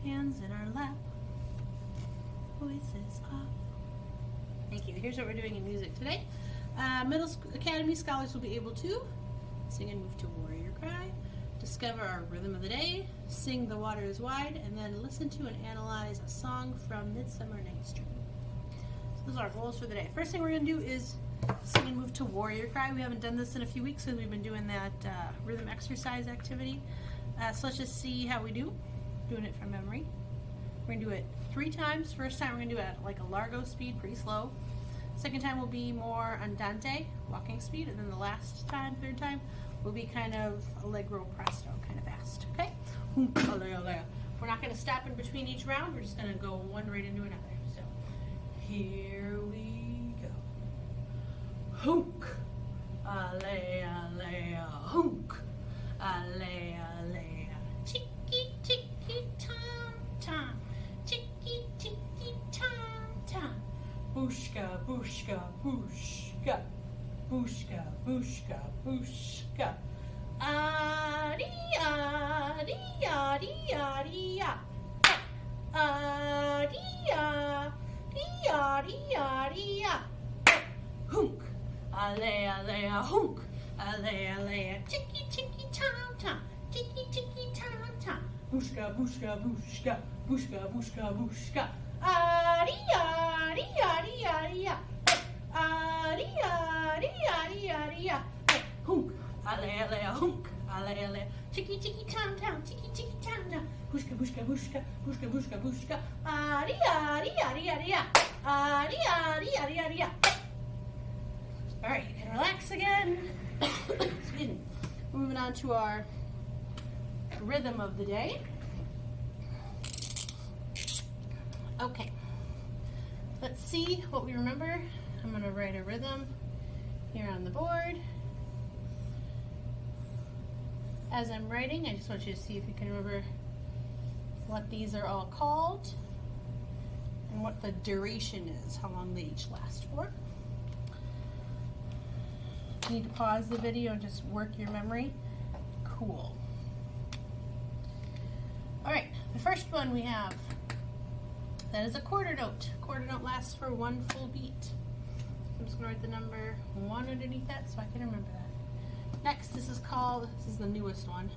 Hands in our lap, voices up. Thank you. Here's what we're doing in music today. Middle Academy scholars will be able to sing and move to Warrior Cry, discover our rhythm of the day, sing The Water is Wide, and then listen to and analyze a song from Midsummer Night's Dream. So those are our goals for the day. First thing we're going to do is sing and move to Warrior Cry. We haven't done this in a few weeks because we've been doing that rhythm exercise activity. So let's just see how we do, doing it from memory. We're going to do it 3 times. First time we're going to do it at like a largo speed, pretty slow. Second time will be more andante, walking speed, and then the last time, third time, will be kind of allegro presto, kind of fast, okay? We're not going to stop in between each round, we're just going to go one right into another. So, here we go. Honk, alea, alea, honk, alea, alea, tiki, tiki, tom, tom, tiki, tiki, tom, tom. Bushka, bushka, bushka, bushka, bushka, bushka. Adi, adi, adi, adi, adi, adi, adi, adi, hunk, alea, alea, hunk, alea, alea, tiki, tiki, tom, tom, tiki, tiki, tom, tom. Bushka, bushka, bushka, bushka, bushka, bushka. Adi, adi, adi, adi, adi, adi, adi, adi, hunk, alea, alea, hunk, alea, alea, tiki, tiki, tom, tom, tiki, tiki, tom, tom, bushka, bushka, bushka, bushka, bushka, bushka, adi, adi, adi, adi, adi, adi, adi, adi. All right, you can relax again. Excuse me. Moving on to our rhythm of the day. Okay, let's see what we remember. I'm going to write a rhythm here on the board. As I'm writing, I just want you to see if you can remember what these are all called and what the duration is, how long they each last for. You need to pause the video and just work your memory. Cool. All right, the first one we have, that is a quarter note. Quarter note lasts for 1 full beat. I'm just going to write the number 1 underneath that so I can remember that. Next, this is the newest one,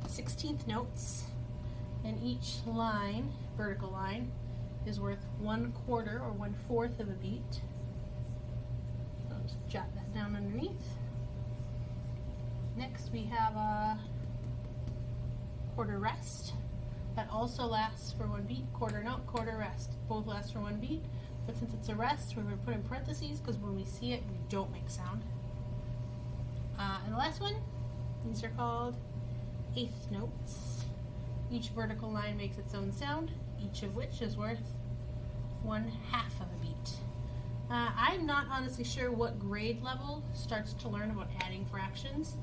16th notes. And each line, vertical line, is worth 1/4 or 1/4 of a beat. So I'll just jot that down underneath. Next, we have a quarter rest. That also lasts for 1 beat. Quarter note, quarter rest. Both last for 1 beat. But since it's a rest, we're going to put in parentheses because when we see it, we don't make sound. And the last one, these are called 8th notes. Each vertical line makes its own sound, each of which is worth 1/2 of a beat. I'm not honestly sure what grade level starts to learn about adding fractions,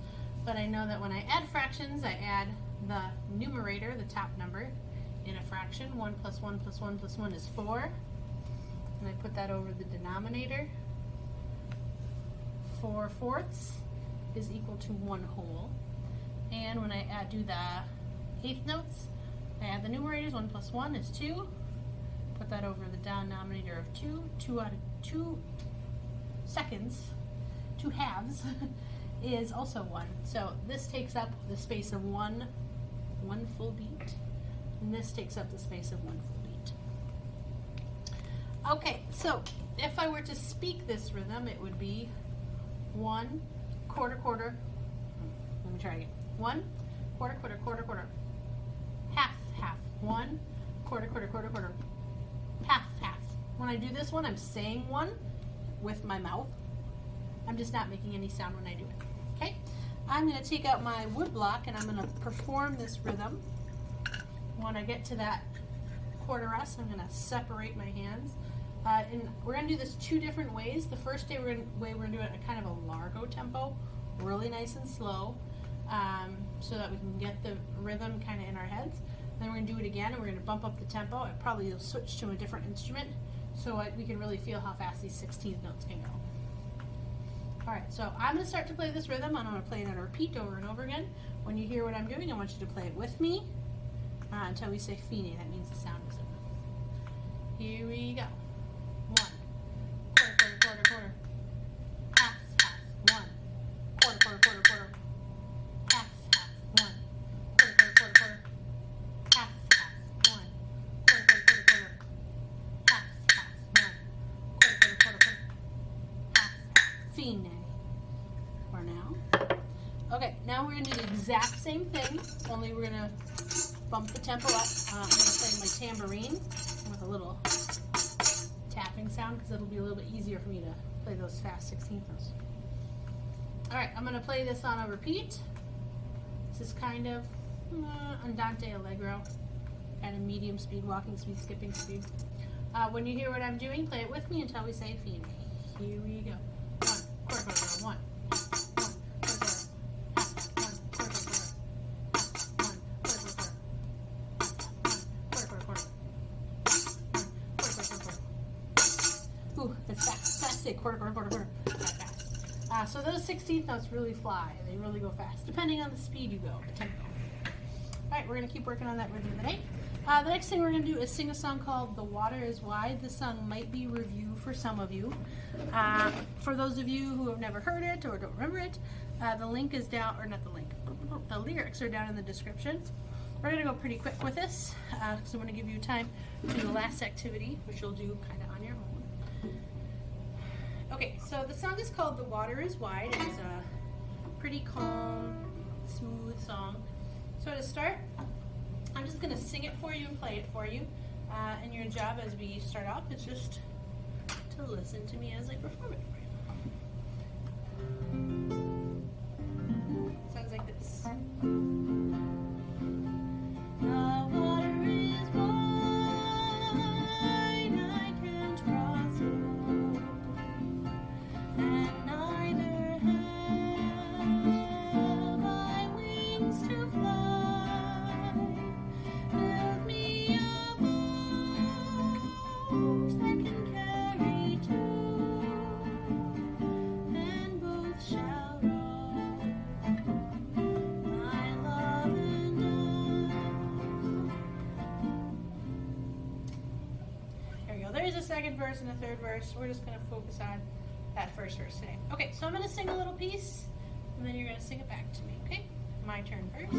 but I know that when I add fractions, I add the numerator, the top number, in a fraction. 1 plus 1 plus 1 plus 1 is 4. And I put that over the denominator. 4/4 is equal to 1 whole. And when I do the 8th notes, I add the numerators. 1 plus 1 is 2. Put that over the denominator of 2. 2 out of 2 seconds, 2 halves, is also 1. So this takes up the space of one full beat, and this takes up the space of 1 full beat. Okay, so if I were to speak this rhythm, it would be 1 quarter quarter. Let me try again. 1 quarter quarter quarter quarter. Half half. 1 quarter quarter quarter quarter. Half half. When I do this one, I'm saying 1 with my mouth. I'm just not making any sound when I do it. Okay? I'm going to take out my wood block and I'm going to perform this rhythm. When I get to that quarter rest, I'm going to separate my hands. And we're going to do this 2 different ways. The first way we're going to do it at kind of a largo tempo, really nice and slow, so that we can get the rhythm kind of in our heads. Then we're going to do it again, and we're going to bump up the tempo. I probably will switch to a different instrument so we can really feel how fast these 16th notes can go. Alright, so I'm going to start to play this rhythm, and I'm going to play it on a repeat over and over again. When you hear what I'm doing, I want you to play it with me. until we say fine. That means the sound is over. Here we go. 1, quarter, quarter, quarter, quarter. Half, half, 1, quarter, quarter, quarter, quarter. Half, half, 1, quarter, quarter, quarter, quarter. Half, half, 1, quarter, quarter, quarter, quarter. Half, half, 1, quarter, quarter, quarter, quarter. Half, half, fine. For now. Okay, now we're going to do the exact same thing, only we're going to bump the tempo up. I'm going to play my tambourine with a little tapping sound because it'll be a little bit easier for me to play those fast 16th notes. Alright, I'm going to play this on a repeat. This is kind of andante allegro, kind of medium speed, walking speed, skipping speed. When you hear what I'm doing, play it with me until we say fine. Here we go. 1, quarter, quarter, 1. That's fast. Fast, say quarter, quarter, quarter, quarter. That fast. So those 16th notes really fly. They really go fast, depending on the speed you go, the tempo. Alright, we're going to keep working on that rhythm of the day. The next thing we're going to do is sing a song called The Water is Wide. This song might be review for some of you. For those of you who have never heard it or don't remember it, the link is down, or not the link, the lyrics are down in the description. We're going to go pretty quick with this, because I'm going to give you time to do the last activity, which you'll do kind of on your own. Okay, so the song is called The Water is Wide. It's a pretty calm, smooth song. So to start, I'm just going to sing it for you and play it for you. And your job as we start off is just to listen to me as I perform it for you. Sounds like this. The water is wide, I can't cross over, and neither have I wings to fly. Build me a boat that can carry two, and both shall row, my love and I. There we go. There's a second verse and a third verse. We're just going to focus on that first verse today. Okay, so I'm going to sing a little piece, and then you're going to sing it back to me, okay? My turn first.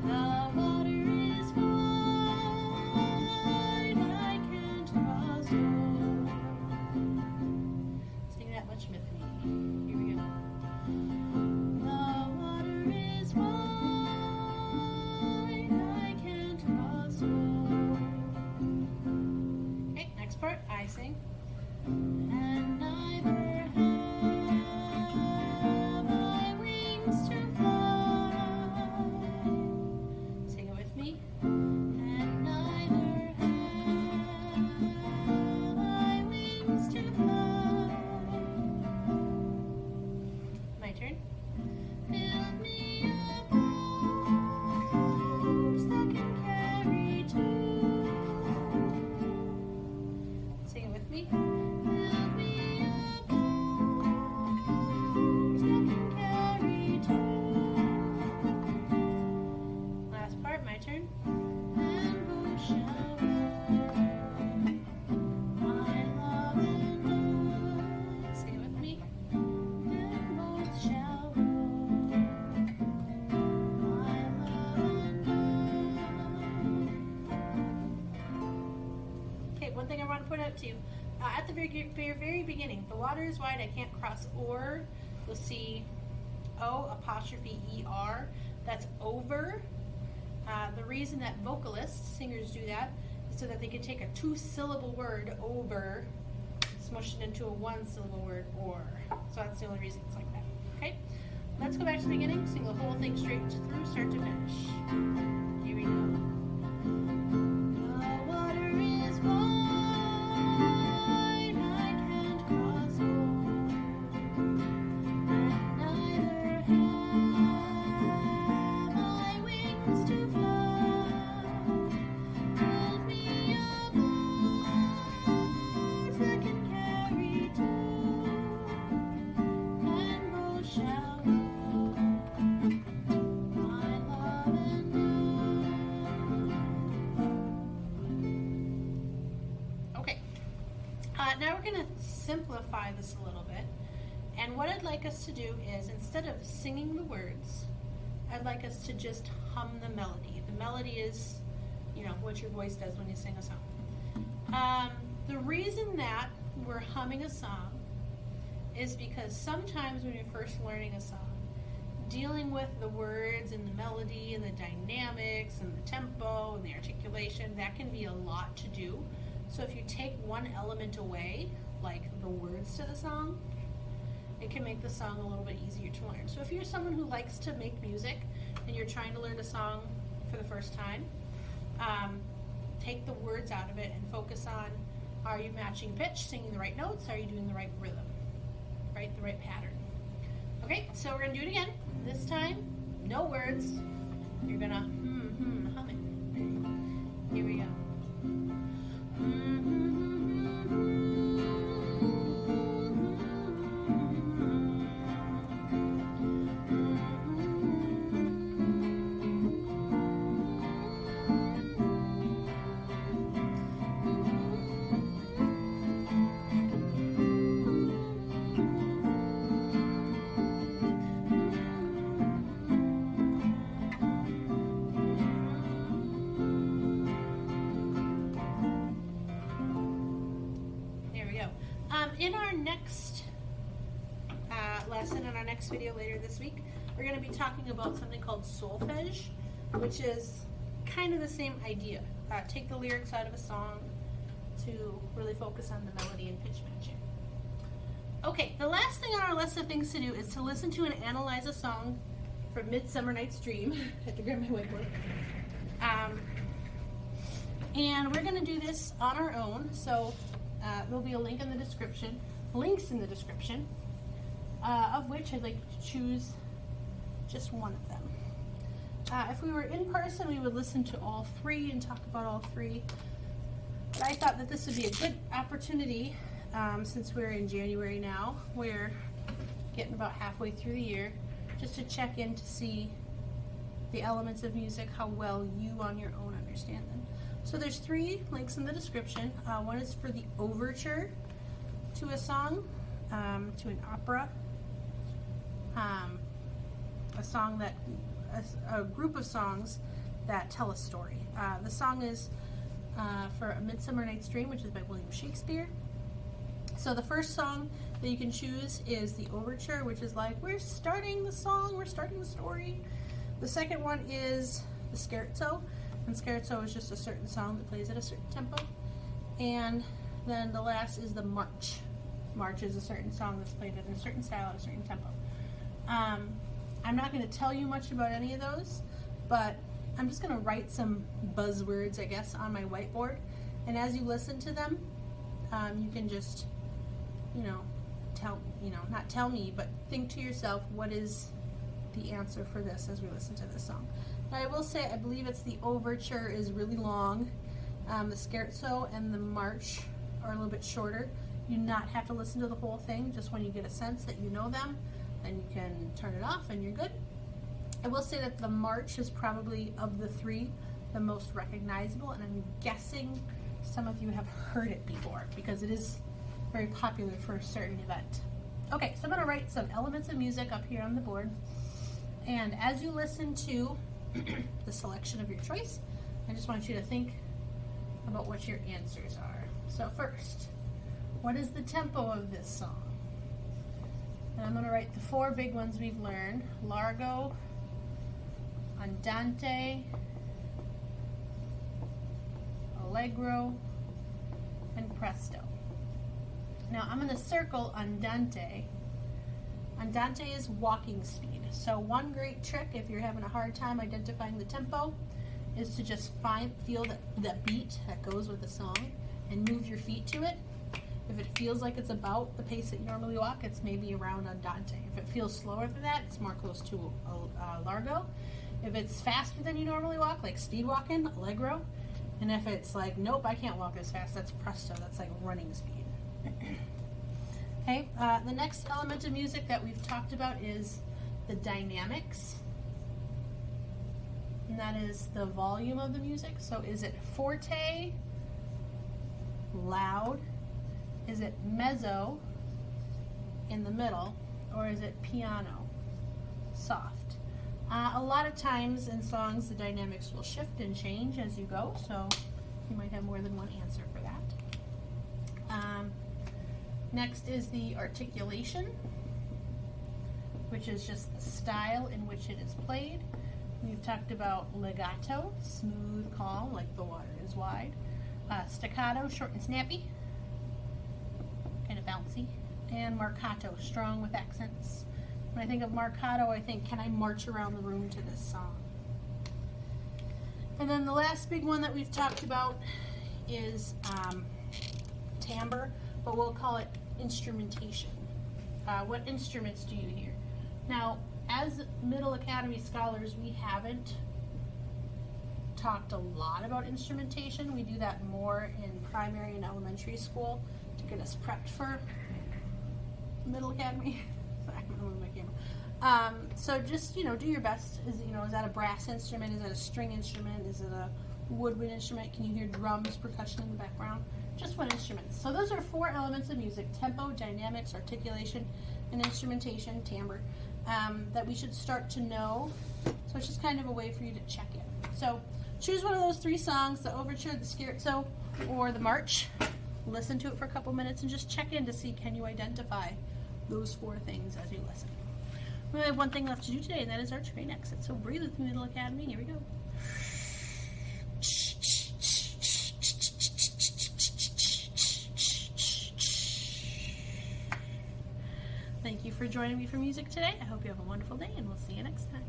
The water is wide, I can't cross over. Sing that much with me. Here we go. The water is wide, I can't cross over. Okay, next part, I sing. And neither have I wings to fly. Sing it with me. And neither have I wings to fly. My turn. Build me a boat that can carry two. Sing it with me. Build me a boat that can carry two. Last part, my turn. And both shall row, my love and I. Sing it with me. And both shall row, my love and I. Okay, one thing I want to point out to you. At the very beginning, the water is wide, I can't cross or. You'll see O apostrophe ER. That's over. The reason that vocalists, singers do that is so that they can take a 2-syllable word, over, smush it into a 1-syllable word, or. So that's the only reason it's like that. Okay? Let's go back to the beginning, sing the whole thing straight through, start to finish. Here we go. The water is wide, I can't cross over, and neither have I wings to fly. Build me a boat that can carry two, and both shall row, my love and I. Now we're going to simplify this a little bit. And what I'd like us to do is, instead of singing the words, I'd like us to just hum the melody. The melody is, what your voice does when you sing a song. The reason that we're humming a song is because sometimes when you're first learning a song, dealing with the words and the melody and the dynamics and the tempo and the articulation, that can be a lot to do. So if you take one element away, like the words to the song, it can make the song a little bit easier to learn. So if you're someone who likes to make music and you're trying to learn a song for the first time, take the words out of it and focus on, are you matching pitch, singing the right notes, are you doing the right rhythm, right, the right pattern. Okay, so we're going to do it again. This time, no words. You're going to hum it. Here we go. In our next lesson, in our next video later this week, we're going to be talking about something called solfege, which is kind of the same idea. Take the lyrics out of a song to really focus on the melody and pitch matching. Okay, the last thing on our list of things to do is to listen to and analyze a song from Midsummer Night's Dream. I had to grab my whiteboard. And we're going to do this on our own, so there'll be a link in the description, links in the description, of which I'd like to choose just one of them. If we were in person, we would listen to all three and talk about all three. But I thought that this would be a good opportunity, since we're in January now, we're getting about halfway through the year, just to check in to see the elements of music, how well you on your own understand them. So there's 3 links in the description. One is for the overture to a song, to an opera, a group of songs that tell a story. The song is for A Midsummer Night's Dream, which is by William Shakespeare. So the first song that you can choose is the overture, which is like, we're starting the song, we're starting the story. The second one is the scherzo. And scherzo is just a certain song that plays at a certain tempo. And then the last is the march. March is a certain song that's played at a certain style at a certain tempo. I'm not going to tell you much about any of those, but I'm just going to write some buzzwords, I guess, on my whiteboard. And as you listen to them, you can just, not tell me, but think to yourself, what is the answer for this as we listen to this song. Now, I will say, I believe it's the overture is really long. The scherzo and the march are a little bit shorter. You do not have to listen to the whole thing. Just when you get a sense that you know them, then you can turn it off and you're good. I will say that the march is probably, of the 3, the most recognizable, and I'm guessing some of you have heard it before because it is very popular for a certain event. Okay, so I'm going to write some elements of music up here on the board. And as you listen to the selection of your choice, I just want you to think about what your answers are. So first, what is the tempo of this song? And I'm going to write the 4 big ones we've learned: largo, andante, allegro, and presto. Now I'm going to circle andante. Andante is walking speed. So one great trick, if you're having a hard time identifying the tempo, is to just feel the beat that goes with the song and move your feet to it. If it feels like it's about the pace that you normally walk, it's maybe around andante. If it feels slower than that, it's more close to largo. If it's faster than you normally walk, like speed walking, allegro. And if it's like, nope, I can't walk as fast, that's presto. That's like running speed. Okay, the next element of music that we've talked about is the dynamics. And that is the volume of the music. So is it forte, loud, Is it mezzo in the middle, or is it piano, soft? A lot of times in songs the dynamics will shift and change as you go, so you might have more than one answer for that. Next is the articulation, which is just the style in which it is played. We've talked about legato, smooth, calm, like the water is wide. Staccato, short and snappy, kind of bouncy. And marcato, strong with accents. When I think of marcato, I think, can I march around the room to this song? And then the last big one that we've talked about is timbre, but we'll call it instrumentation. What instruments do you hear? Now, as Middle Academy scholars, we haven't talked a lot about instrumentation. We do that more in primary and elementary school to get us prepped for Middle Academy. Sorry, I'm gonna move my camera. So just, do your best. Is that a brass instrument? Is that a string instrument? Is it a woodwind instrument? Can you hear drums, percussion in the background? Just what instruments? So those are 4 elements of music: tempo, dynamics, articulation, and instrumentation, timbre, that we should start to know. So it's just kind of a way for you to check in. So choose one of those 3 songs: the overture, the scherzo, or the march. Listen to it for a couple minutes and just check in to see, can you identify those 4 things as you listen. We have one thing left to do today, and that is our train exit. So breathe with me, Middle Academy. Here we go. Thank you for joining me for music today. I hope you have a wonderful day, and we'll see you next time.